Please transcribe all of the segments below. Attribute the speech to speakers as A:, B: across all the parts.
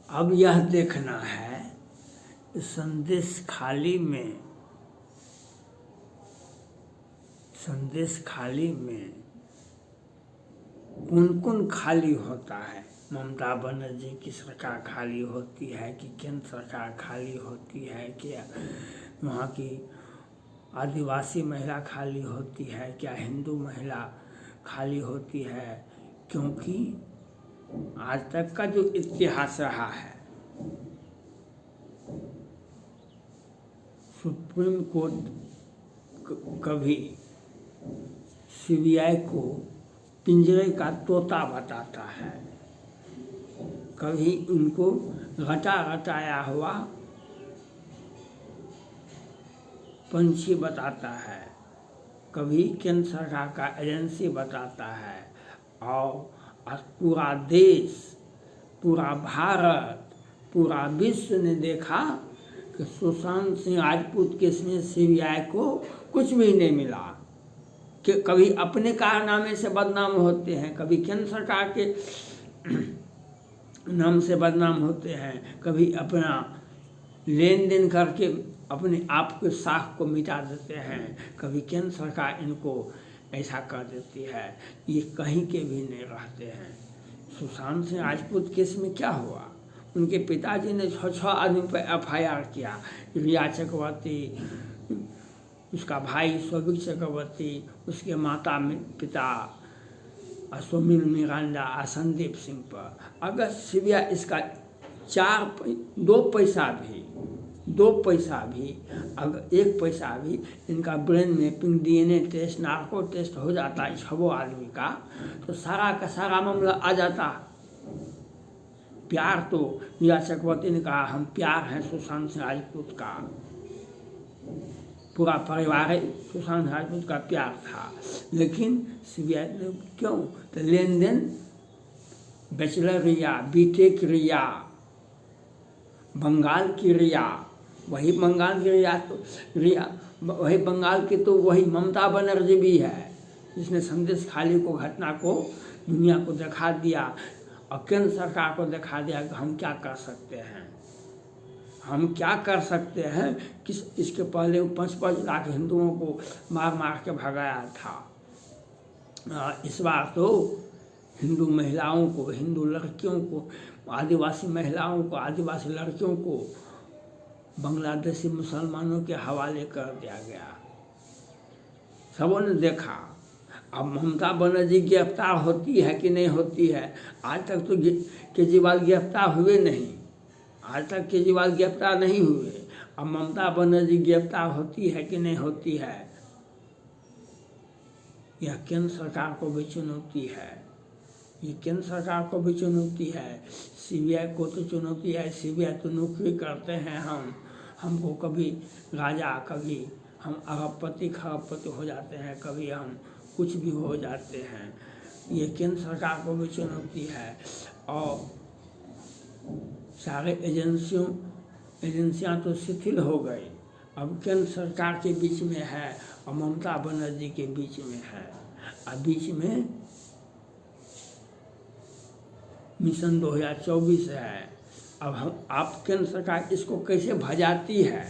A: अब यह देखना है संदेश खाली में कौन कौन खाली होता है। ममता बनर्जी की सरकार खाली होती है कि केंद्र सरकार खाली होती है, क्या वहाँ की आदिवासी महिला खाली होती है, क्या हिंदू महिला खाली होती है। क्योंकि आज तक का जो इतिहास रहा है, सुप्रीम कोर्ट कभी सीबीआई को पिंजरे का तोता बताता है, कभी उनको रटाया हुआ पंछी बताता है, कभी केंद्र सरकार का एजेंसी बताता है। और पूरा देश, पूरा भारत, पूरा विश्व ने देखा कि सुशांत सिंह राजपूत केस में सीबीआई को कुछ भी नहीं मिला। कि कभी अपने कारनामे से बदनाम होते हैं, कभी केंद्र सरकार के नाम से बदनाम होते हैं, कभी अपना लेन देन करके अपने आप के साख को मिटा देते हैं, कभी केंद्र सरकार इनको ऐसा कर देती है। ये कहीं के भी नहीं रहते हैं। सुशांत सिंह राजपूत केस में क्या हुआ, उनके पिताजी ने 6 आदमी पर FIR किया। रिया चक्रवर्ती, उसका भाई सौभिक चक्रवर्ती, उसके माता पिता सोमिल मिरांडा, संदीप सिंह पर। अगर सीबीआई इसका 2 पैसा भी अगर 1 पैसा भी इनका brain mapping, DNA test, narco test हो जाता है 6 आदमी का, तो सारा का सारा मामला आ जाता। प्यार तो रिया चक्रवर्ती ने कहा, हम प्यार हैं सुशांत सिंह राजपूत का, पूरा परिवार सुशांत राजपूत का प्यार था। लेकिन सीबीआई ने क्यों, तो लेन देन बैचलर रिया, बीटेक रिया, बंगाल की रिया, वही बंगाल की रिया, तो रिया वही बंगाल की, तो वही ममता बनर्जी भी है जिसने संदेश खाली को घटना को दुनिया को दिखा दिया और केंद्र सरकार को दिखा दिया कि हम क्या कर सकते हैं। हम क्या कर सकते हैं। इसके पहले 5-5 लाख हिंदुओं को मार के भगाया था। इस बार तो हिंदू महिलाओं को, हिंदू लड़कियों को, आदिवासी महिलाओं को, आदिवासी लड़कियों को बांग्लादेशी मुसलमानों के हवाले कर दिया गया। सबों ने देखा। अब ममता बनर्जी गिरफ्तार होती है कि नहीं होती है, आज तक तो केजरीवाल गिरफ्तार हुए नहीं, आज तक केजरीवाल गिरफ्तार नहीं हुए। अब ममता बनर्जी गिरफ्तार होती है कि नहीं होती है, यह केंद्र सरकार को भी चुनौती है। ये केंद्र सरकार को भी चुनौती है, सीबीआई को तो चुनौती है। सीबीआई तो नौकरी करते हैं, हमको कभी राजा, कभी हम अरबपति खरबपति हो जाते हैं, कभी हम कुछ भी हो जाते हैं। ये केंद्र सरकार को भी चुनौती है। और सारे एजेंसियां तो शिथिल हो गई, अब केंद्र सरकार के बीच में है और ममता बनर्जी के बीच में है। अब बीच में मिशन 2024 है। अब आप केंद्र सरकार इसको कैसे भजाती है,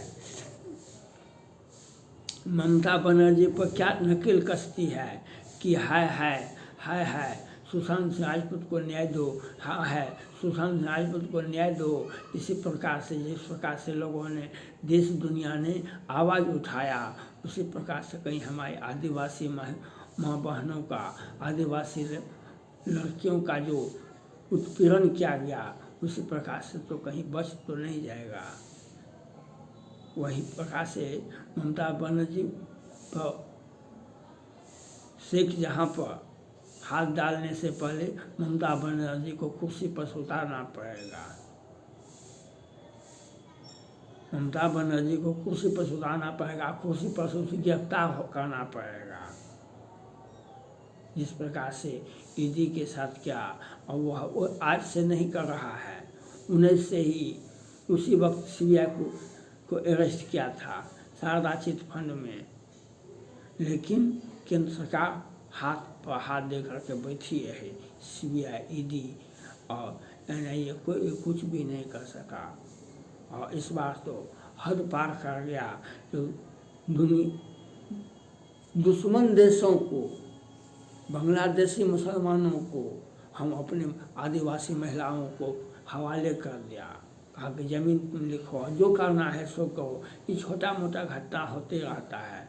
A: ममता बनर्जी पर क्या नकेल कसती है कि हाय सुशांत सिंह राजपूत को न्याय दो, हाँ है सुशांत सिंह राजपूत को न्याय दो। इसी प्रकार से जिस प्रकार से लोगों ने, देश दुनिया ने आवाज़ उठाया, उसी प्रकार से कहीं हमारी आदिवासी माँ बहनों का, आदिवासी लड़कियों का जो उत्पीड़न किया गया, उसी प्रकार से तो कहीं बच तो नहीं जाएगा। वही प्रकार से ममता बनर्जी पर शेख जहाँ पर हाथ डालने से पहले ममता बनर्जी को कुर्सी पर उतारना पड़ेगा। ममता बनर्जी को कुर्सी पर उतारना पड़ेगा, कुर्सी पर से उसे गिरफ्तार करना पड़ेगा। जिस प्रकार से ईडी के साथ किया, और वह आज से नहीं कर रहा है, 19 से ही उसी वक्त सीबीआई को अरेस्ट किया था शारदा चिट फंड में। लेकिन केंद्र सरकार हाथ पर हाथ दे करके बैठी रही सीबीआई ईडी और एनआईए कोई कुछ भी नहीं कर सका। और इस बार तो हद पार कर गया। जो दुश्मन देशों को, बांग्लादेशी मुसलमानों को हम अपने आदिवासी महिलाओं को हवाले कर दिया। कहा कि ज़मीन तुम लिखो, जो करना है सो करो। ये छोटा मोटा घटना होते रहता है।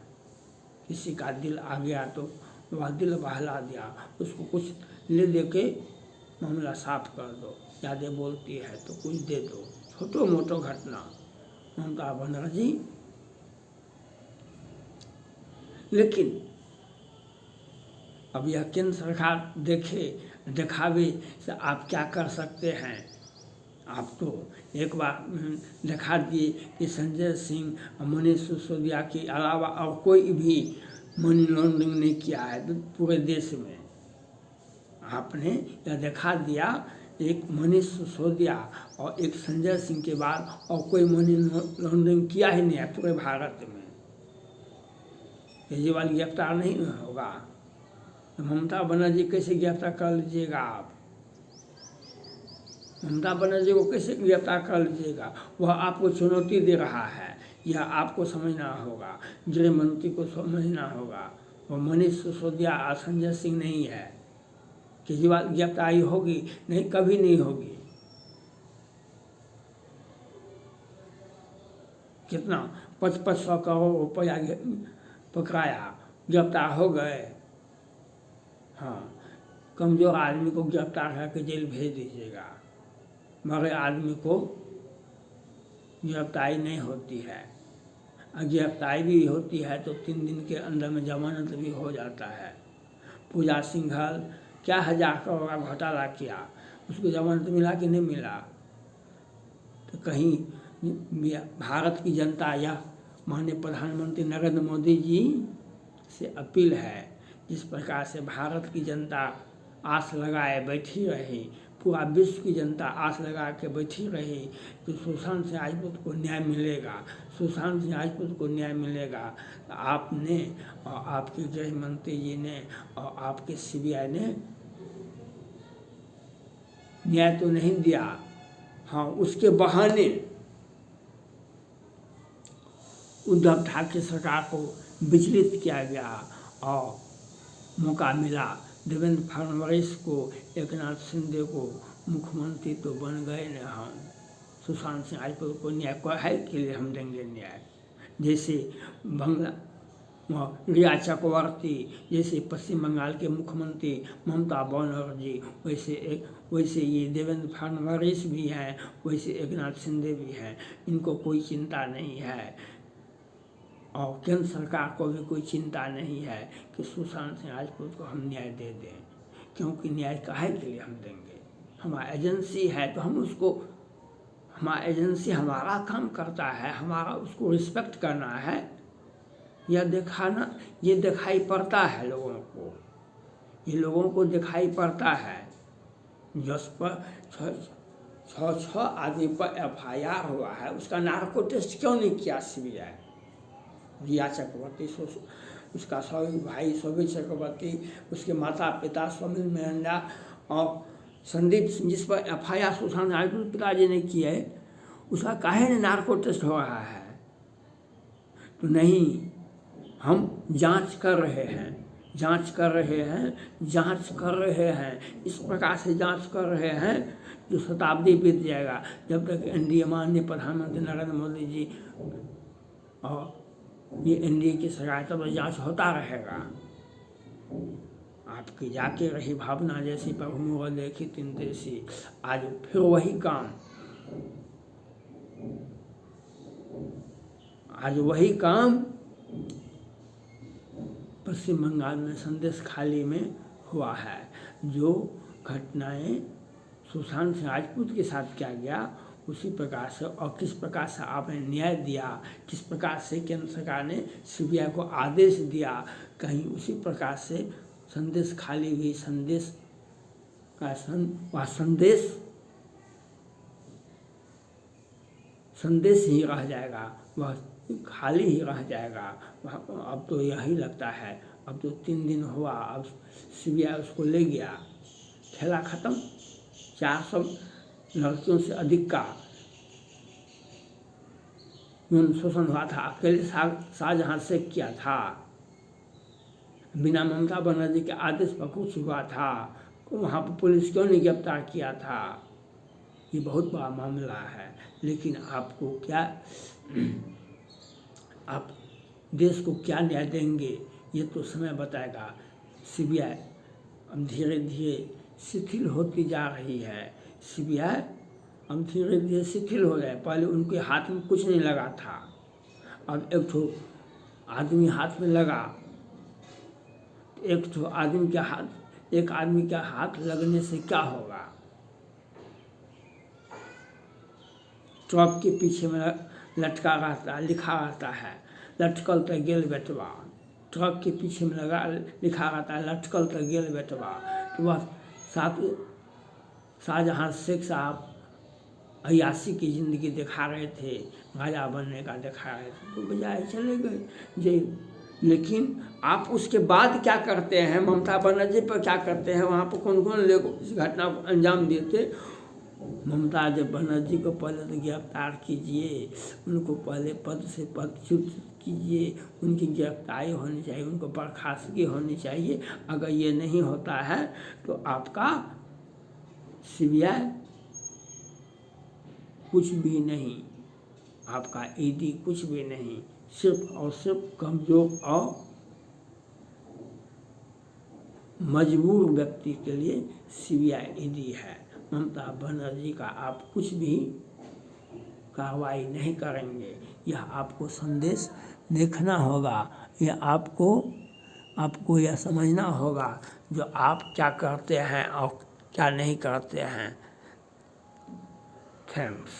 A: किसी का दिल आ गया तो वह दिल बहला दिया, उसको कुछ ले दे के मामला साफ कर दो। ज़्यादा बोलती है तो कुछ दे दो। छोटो मोटो घटना ममता बनर्जी। लेकिन अब यह केंद्र सरकार दिखावे से आप क्या कर सकते हैं। आप तो एक बार दिखा दिए कि संजय सिंह, मनीष सिसोदिया के अलावा और कोई भी मनी लॉन्ड्रिंग नहीं किया है पूरे देश में। आपने यह दिखा दिया एक मनीष सिसोदिया और एक संजय सिंह के बाद और कोई मनी लॉन्ड्रिंग किया ही नहीं है पूरे भारत में। केजरीवाल गिरफ्तार नहीं होगा तो ममता बनर्जी कैसे गिरफ्तार कर लीजिएगा आप। ममता बनर्जी को कैसे गिरफ्तार कर लीजिएगा। वह आपको चुनौती दे रहा है, यह आपको समझना होगा, गृह मंत्री को समझना होगा। वह मनीष सिसोदिया और संजय सिंह नहीं है। केजरीवाल गिरफ्तारी होगी नहीं, कभी नहीं होगी। कितना 500 करोड़ रुपया पकड़ाया, गिरफ्तार हो गए। हाँ, कमज़ोर आदमी को गिरफ्तार करके जेल भेज दीजिएगा, बड़े आदमी को गिरफ्तारी नहीं होती है। और गिरफ्तारी भी होती है तो 3 दिन के अंदर में जमानत भी हो जाता है। पूजा सिंघल क्या 1000 करोड़ का घोटाला किया, उसको जमानत मिला कि नहीं मिला। तो कहीं भारत की जनता या माननीय प्रधानमंत्री नरेंद्र मोदी जी से अपील है, जिस प्रकार से भारत की जनता आस लगाए बैठी रही, पूरा विश्व की जनता आस लगा के बैठी रही कि सुशांत सिंह राजपूत को न्याय मिलेगा, सुशांत सिंह राजपूत को न्याय मिलेगा। आपने और आपके गृह मंत्री जी ने और आपके सीबीआई ने न्याय तो नहीं दिया। हाँ, उसके बहाने उद्धव ठाकरे सरकार को विचलित किया गया और मौका मिला देवेंद्र फडणवीस को, एकनाथ शिंदे को मुख्यमंत्री तो बन गए न। हम सुशांत सिंह राजपूत को न्याय है के लिए हम देंगे न्याय। जैसे रिया चक्रवर्ती, जैसे पश्चिम बंगाल के मुख्यमंत्री ममता बनर्जी, वैसे ये देवेंद्र फडणवीस भी हैं, वैसे एकनाथ शिंदे भी हैं। इनको कोई चिंता नहीं है और केंद्र सरकार को भी कोई चिंता नहीं है कि सुशांत सिंह राजपूत को हम न्याय दे दें, क्योंकि न्याय काहे के लिए हम देंगे। हमारा एजेंसी है तो हम उसको, हमारा एजेंसी हमारा काम करता है, हमारा उसको रिस्पेक्ट करना है। यह दिखाना, ये दिखाई पड़ता है लोगों को, ये लोगों को दिखाई पड़ता है। जिस पर 6 आदमी पर FIR हुआ है, उसका नार्को टेस्ट क्यों नहीं किया सीबीआई। रिया चक्रवर्ती, उसका सभी भाई शोभित चक्रवर्ती, उसके माता पिता समीर मेहंदा और संदीप सिंह, जिस पर FIR सुशांत राजपूत पिताजी ने की है, उसका काहे ने नार्को टेस्ट हो रहा है। तो नहीं, हम जांच कर रहे हैं, जांच कर रहे हैं, जांच कर रहे हैं, इस प्रकार से जांच कर रहे हैं जो शताब्दी बीत जाएगा जब तक एनडीए माननीय प्रधानमंत्री नरेंद्र मोदी जी और ये एनडीए की सरकार तब जांच होता रहेगा। आपकी जाके रही भावना जैसी प्रभु मोह देखी तिन देसी, आज फिर वही काम, आज वही काम पश्चिम बंगाल में संदेश खाली में हुआ है। जो घटनाएं सुशांत सिंह राजपूत के साथ किया गया, उसी प्रकार से और किस प्रकार से आपने न्याय दिया, किस प्रकार से केंद्र सरकार ने सीबीआई को आदेश दिया, कहीं उसी प्रकार से संदेश खाली हुई, संदेश का वह संदेश ही रह जाएगा, वह खाली ही रह जाएगा। अब तो यही लगता है अब तो 3 दिन हुआ, अब सीबीआई उसको ले गया, खेला ख़त्म। 400 लड़कियों से अधिक का यौन शोषण हुआ था, अकेले शाहजहां शेख किया था, बिना ममता बनर्जी के आदेश पर कुछ हुआ था, वहाँ पर पुलिस क्यों नहीं गिरफ्तार किया था? ये बहुत बड़ा मामला है। लेकिन आपको क्या, आप देश को क्या न्याय देंगे ये तो समय बताएगा। सीबीआई अब धीरे धीरे शिथिल होती जा रही है। सीबीआई अब धीरे धीरे शिथिल हो गए। पहले उनके हाथ में कुछ नहीं लगा था, अब एक ठो आदमी हाथ में लगा। एक आदमी के हाथ लगने से क्या होगा? ट्रक के पीछे में लटका रहता है, लिखा रहता है लटकल त गेल बेटवा। ट्रक के पीछे में लिखा रहता है लटकल त गेल बेटवा। तो वह शाहजहां शेख साहब अय्याशी की ज़िंदगी दिखा रहे थे, राजा बनने का दिखा रहे थे, तो बजाय चले गए जेल। लेकिन आप उसके बाद क्या करते हैं? ममता बनर्जी पर क्या करते हैं? वहाँ पर कौन कौन लोग इस घटना को अंजाम देते? ममता बनर्जी को पहले तो गिरफ्तार कीजिए, उनको पहले पद से पदच्युत कीजिए, उनकी गिरफ्तारी होनी चाहिए, उनको बर्खास्तगी होनी चाहिए। अगर ये नहीं होता है तो आपका सीबीआई कुछ भी नहीं, आपका ईडी कुछ भी नहीं, सिर्फ और सिर्फ कमज़ोर और मजबूर व्यक्ति के लिए सीबीआई ईडी है। ममता बनर्जी का आप कुछ भी कार्रवाई नहीं करेंगे। यह आपको संदेश देखना होगा, यह आपको यह समझना होगा जो आप क्या करते हैं और क्या नहीं करते हैं। थैंक्स।